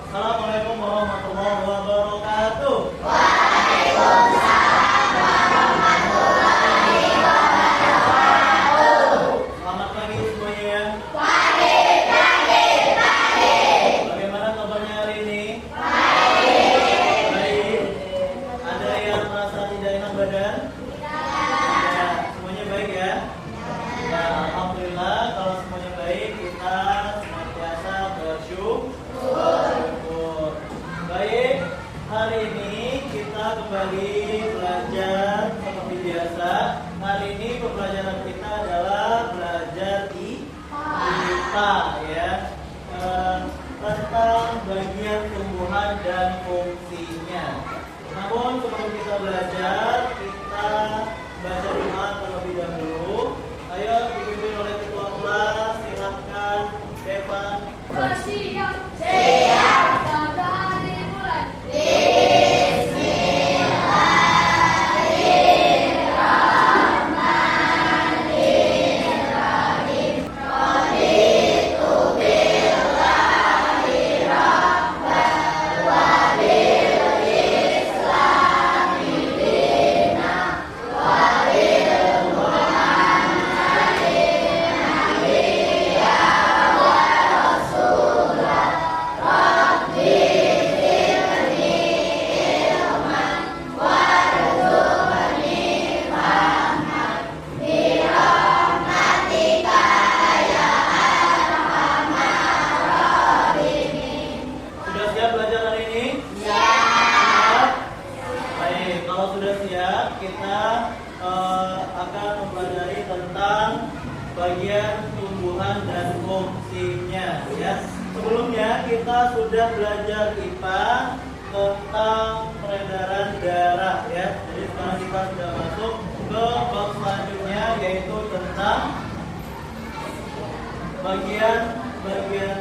Assalamualaikum warahmatullahi wabarakatuh. Selamat pagi semuanya. Bagaimana kabarnya hari ini? Baik. Ada yang merasa tidak enak badan? Ya, semuanya baik ya? Ya, alhamdulillah kalau semuanya baik, kita senantiasa bersyukur. Baik, hari ini kita kembali belajar seperti biasa. Hari ini pembelajaran kita adalah belajar IPA ya, tentang bagian tumbuhan dan fungsinya. Namun sebelum kita belajar, kita baca doa terlebih dahulu. Ayo dipimpin oleh ketua kelas, silahkan Devan. Bersiap, siap, sudah dimulai. Sudah siap belajar hari ini? Siap. Baik, kalau sudah siap, kita akan mempelajari tentang bagian tumbuhan dan fungsinya ya. Sebelumnya kita sudah belajar IPA tentang peredaran darah ya. Jadi sekarang kita sudah masuk ke bab selanjutnya, yaitu tentang bagian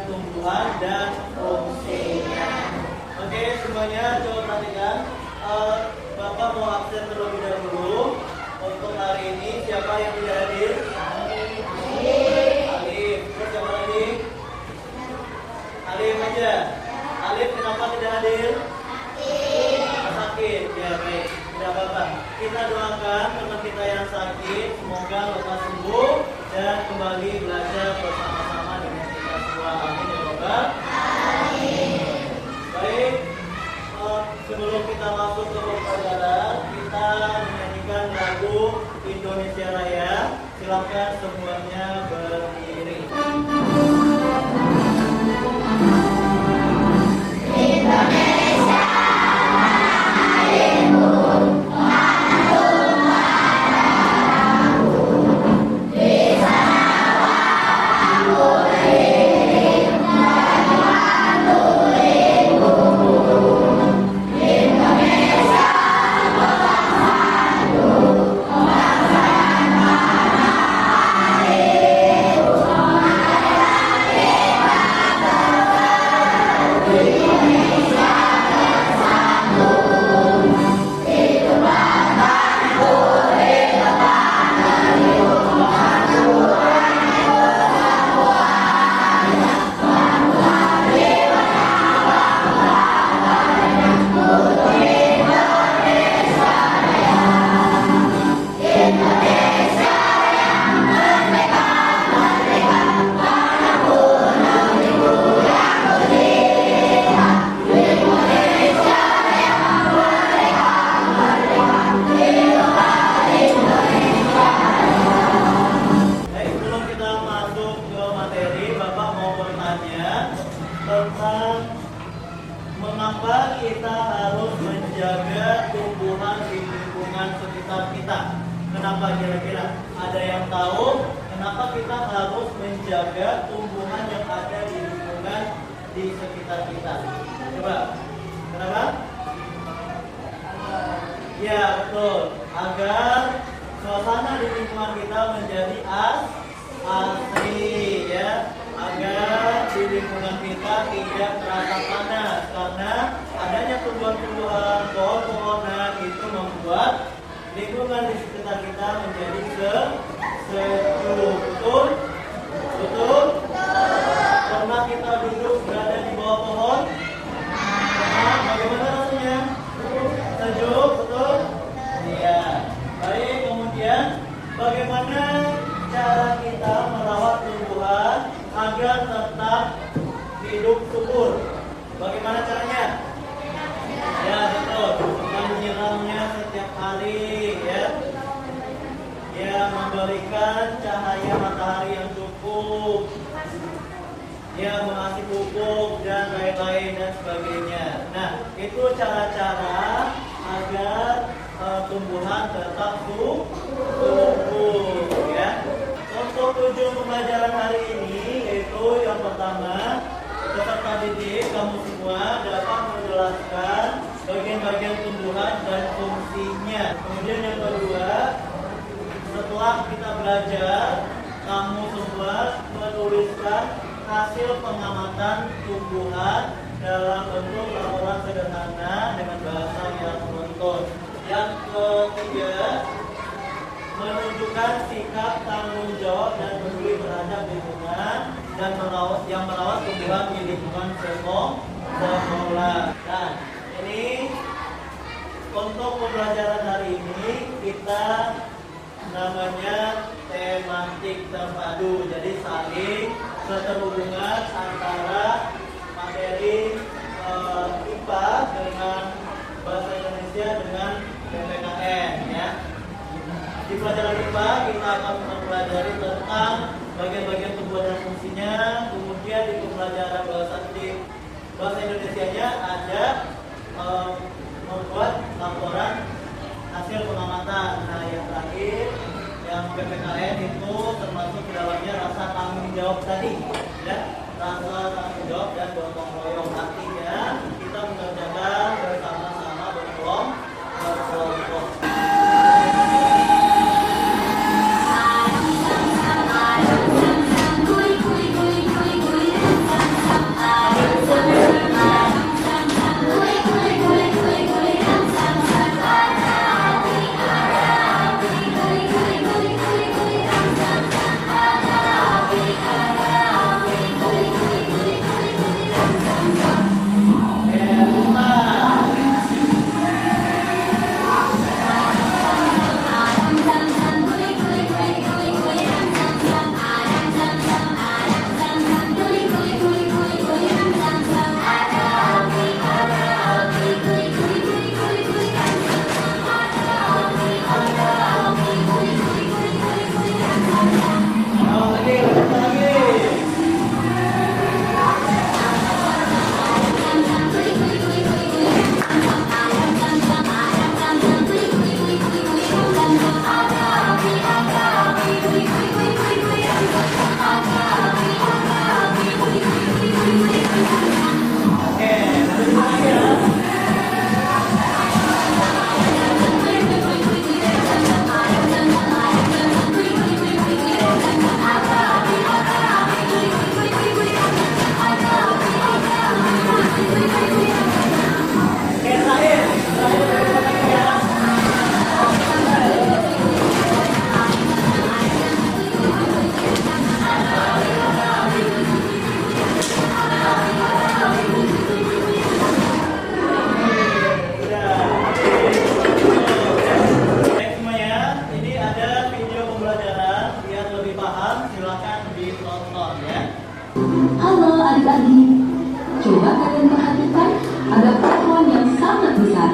tumbuhan dan fungsinya. Oke, semuanya coba perhatikan. Bapak mau absen terlebih dahulu untuk hari ini. Siapa yang tidak hadir? Alif. Terus siapa lagi? Alif aja. Alif kenapa tidak hadir? Sakit. Ya baik, tidak apa-apa. Kita doakan teman kita yang sakit, semoga lekas sembuh dan kembali belajar bersama-sama dengan kita semua. Amin ya Rabbal alamin. Baik, sebelum kita masuk ke pembelajaran, kita menyanyikan lagu Indonesia Raya. Silakan semuanya berdiri. Tentang mengapa kita harus menjaga tumbuhan di lingkungan sekitar kita. Kenapa kira-kira? Ada yang tahu kenapa kita harus menjaga tumbuhan yang ada di lingkungan di sekitar kita? Coba, kenapa? Ya betul, agar suasana di lingkungan kita menjadi asri ya. Agar di lingkungan kita tidak terasa panas, karena adanya tumbuhan-tumbuhan, pohon-pohonan itu membuat lingkungan di sekitar kita menjadi sejuk. Betul? Betul? Pernah kita duduk berada di bawah pohon? lain dan sebagainya. Nah, itu cara-cara agar tumbuhan tetap tumbuh ya. Untuk tujuan pembelajaran hari ini yaitu yang pertama, peserta didik kamu semua dapat menjelaskan bagian-bagian tumbuhan dan fungsinya. Kemudian yang kedua, setelah kita belajar, kamu semua menuliskan hasil pengamatan tumbuhan dalam bentuk laporan sederhana dengan bahasa yang monoton. Yang ketiga, menunjukkan sikap tanggung jawab dan peduli terhadap lingkungan dan merawat tumbuhan di lingkungan sekolah. Nah, ini untuk pembelajaran hari ini kita namanya tematik terpadu. Jadi saling keterhubungan antara materi IPA dengan bahasa Indonesia dengan PPKN ya. Di pelajaran IPA kita akan mempelajari tentang bagian-bagian tumbuhan dan fungsinya. Kemudian di pembelajaran bahasa Indonesianya ada membuat laporan hasil pengamatan. Nah, yang terakhir yang PPKN itu termasuk di dalamnya rasa tanggung jawab tadi ya, rasa tanggung jawab dan gotong royong. Artinya kita mengerjakan bersama-sama berkelompok. Halo adik-adik, coba kalian perhatikan ada pohon yang sangat besar.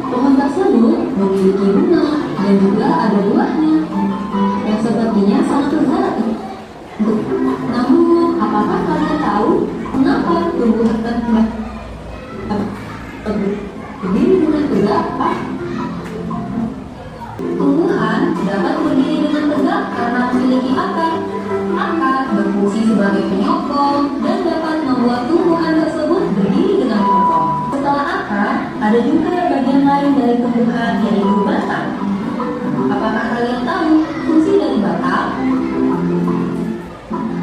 Pohon tersebut memiliki bunga dan juga ada buahnya yang sepertinya sangat besar. Namun, apakah kalian tahu mengapa tumbuhan berdiri dengan tegak? Tumbuhan dapat berdiri dengan tegak karena memiliki akar. Akar berfungsi sebagai penyokong dan dapat membuat tumbuhan tersebut berdiri dengan kokoh. Setelah akar, ada juga bagian lain dari tumbuhan yaitu batang. Apakah kalian tahu fungsi dari batang?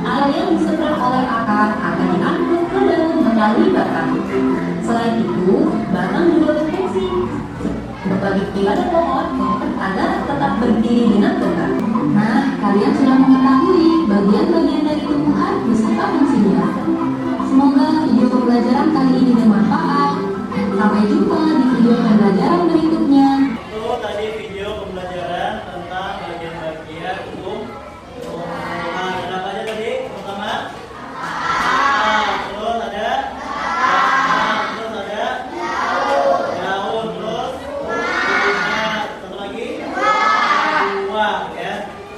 Air yang diserap oleh akar akan diangkut ke daun melalui batang. Selain itu, batang juga berfungsi berbagi pada pohon agar tetap berdiri dengan tegak. Nah, kalian sudah mengetahui bagian-bagian dari tumbuhan beserta fungsinya. Semoga video pembelajaran kali ini bermanfaat. Sampai jumpa di video pembelajaran berikutnya. Itu tadi video pembelajaran tentang bagian-bagian tumbuhan. Ada apa aja tadi? Pertama, terus ada terus ada daun, terus bunga, satu lagi buah ya.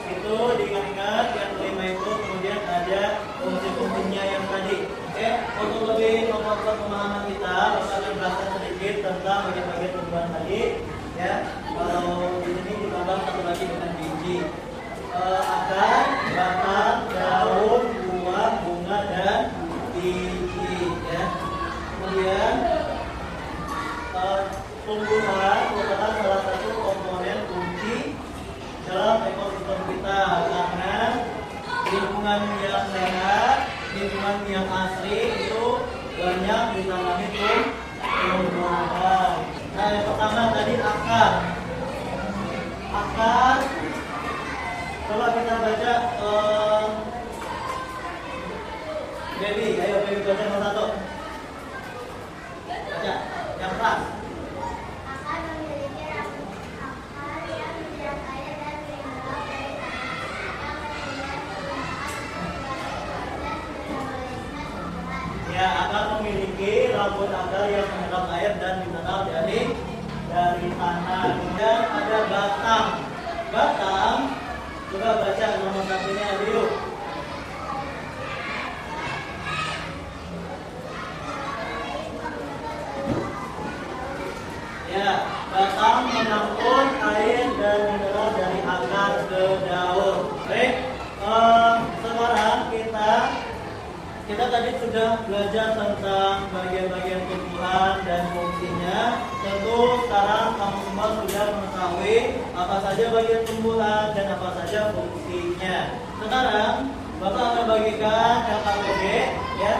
Itu diingat-ingat yang kelima itu, kemudian ada fungsi-fungsinya yang tadi. Oke, untuk lebih memperkuat pemahaman kita, Bapak akan jelaskan sedikit tentang bagian-bagian tumbuhan tadi. Ya, kalau di sini ditambah satu lagi dengan biji, akar, batang, daun, buah, bunga, dan biji. Ya, kemudian tumbuhan merupakan salah satu komponen kunci dalam ekosistem kita karena lingkungan yang sehat, lingkungan yang asri itu banyak ditanami tumbuhan. Nah, yang pertama tadi akar. Akar, coba kita baca. Baby, ayo baby baca nomor satu. Baca, yang keras. Akar memiliki rambut akar yang menyerap air dan mineral dari tanah, yang kemudian digunakan sebagai proses metabolisme tumbuhan. Ya, akar memiliki rambut akar yang menyerap air dan mineral dari tanah. Kemudian ada batang. Batang, coba baca nomor satunya dulu. Ya, batang menampung air dan mineral dari akar ke daun. Baik, sekarang kita tadi sudah belajar tentang bagian-bagian tumbuhan dan fungsinya. Tentu sekarang kamu semua sudah mengetahui apa saja bagian tumbuhan dan apa saja fungsinya. Sekarang Bapak akan bagikan LKPD, ya,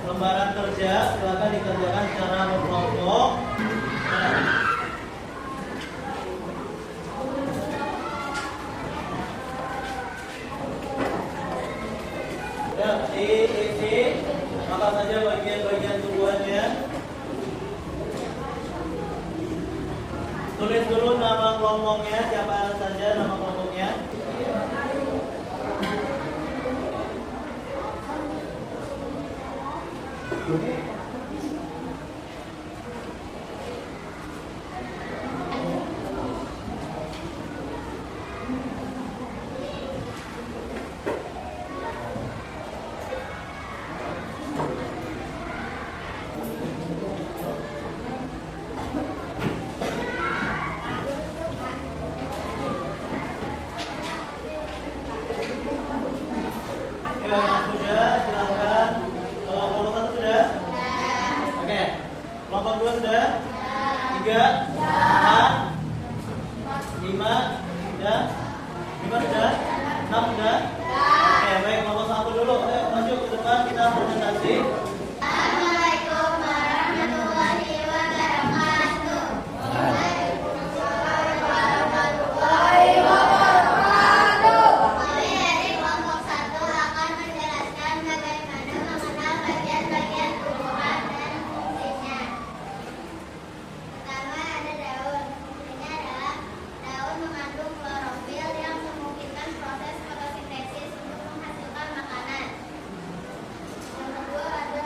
lembaran kerja. Silakan dikerjakan secara berkelompok. Ya, diisi apa saja bagian-bagian tumbuhannya. Tulis dulu nama kelompoknya, siapa saja nama kelompoknya. Yang sudah, silahkan. Kelompok satu sudah? Oke. Kelompok dua sudah? 3, 4, 5, sudah? 5 sudah? 6 sudah? Oke, baik. Kelompok satu dulu. Ayo maju ke depan, kita presentasi. Assalamualaikum warahmatullahi wabarakatuh. Waalaikumsalam warahmatullahi wabarakatuh. Kami dari kelompok 1 akan menjelaskan bagaimana mengenal bagian-bagian tumbuhan dan fungsinya. Pertama ada daun. Fungsinya adalah daun mengandung klorofil yang memungkinkan proses fotosintesis untuk menghasilkan makanan. Yang kedua ada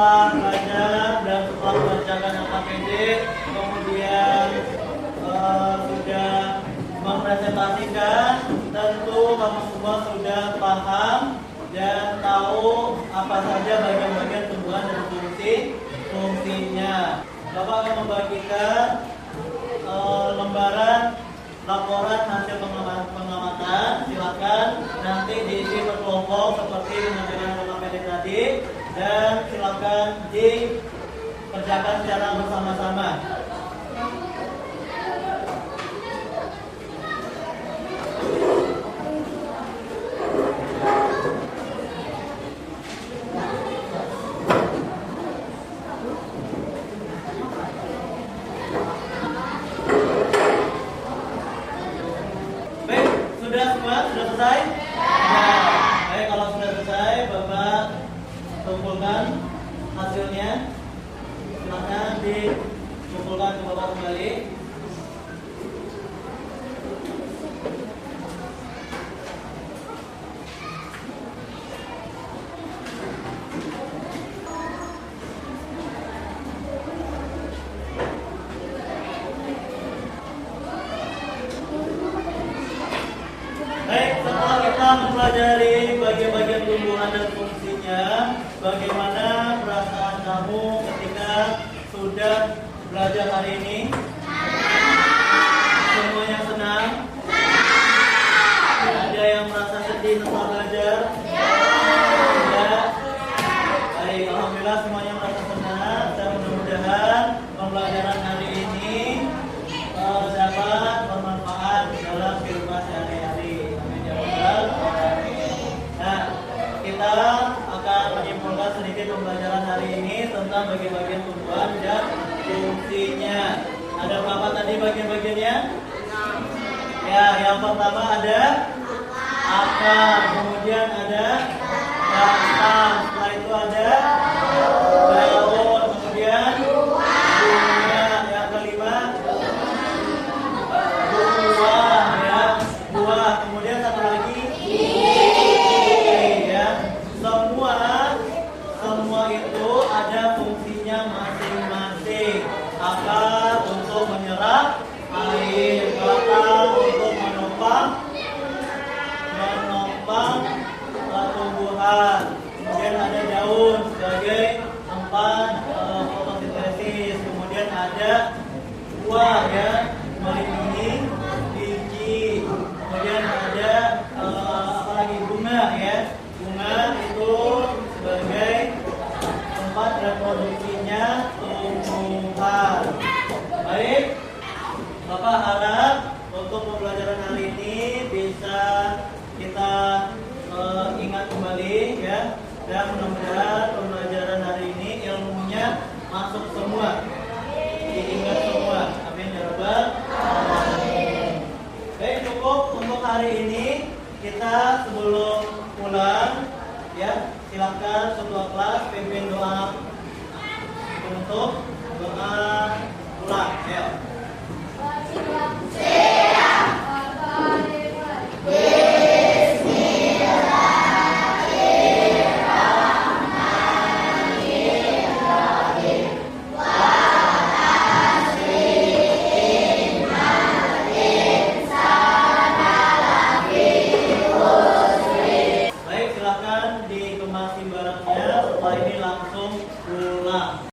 setelah belajar dan setelah membacakan AKPD, kemudian sudah mempresentasikan, tentu kamu semua sudah paham dan tahu apa saja bagian-bagian tumbuhan dan fungsinya. Bapak akan membagikan lembaran laporan hasil pengamatan. Silakan nanti diisi berkelompok seperti mengajarkan AKPD tadi, dan silakan dikerjakan secara bersama-sama. Sudah semua? Sudah selesai? Ya. Baik, kalau sudah selesai, Bapak kumpulkan hasilnya. Silakan dikumpulkan ke Bapak kembali. Baik, setelah kita mempelajari bagian-bagian tumbuhan dan fungsinya, bagaimana perasaan kamu ketika sudah belajar hari ini? Semuanya senang? Ada yang merasa sedih setelah belajar? Ya. Baik, alhamdulillah semuanya merasa senang, dan mudah-mudahan pembelajaran hari ini dapat bermanfaat dalam kehidupan sehari-hari. Nah, kita akan menyimpulkan sedikit pembelajaran hari ini tentang bagian-bagian tumbuhan dan fungsinya. Ada berapa tadi bagian-bagiannya? Ya, yang pertama ada akar, kemudian ada batang, setelah itu ada daun, kemudian bunga, yang kelima buah, ya, buah, kemudian satu lagi ya. Semua itu ada fungsinya masing-masing. Akar untuk menyerap air, batang untuk menopang tumbuhan, kemudian ada daun sebagai tempat fotosintesis, kemudian ada buah ya, melindungi biji, kemudian ada apa lagi, bunga ya, bunga itu sebagai tempat reproduksinya tumbuhan. Baik, Bapak harap untuk pembelajaran hari ini bisa kita ingat kembali ya, dan mudah-mudahan pembelajaran hari ini ilmunya masuk semua, diingat semua. Amin ya rabbal alamin. Baik, cukup untuk hari ini. Kita sebelum pulang ya, silakan ketua kelas pimpin doa penutup.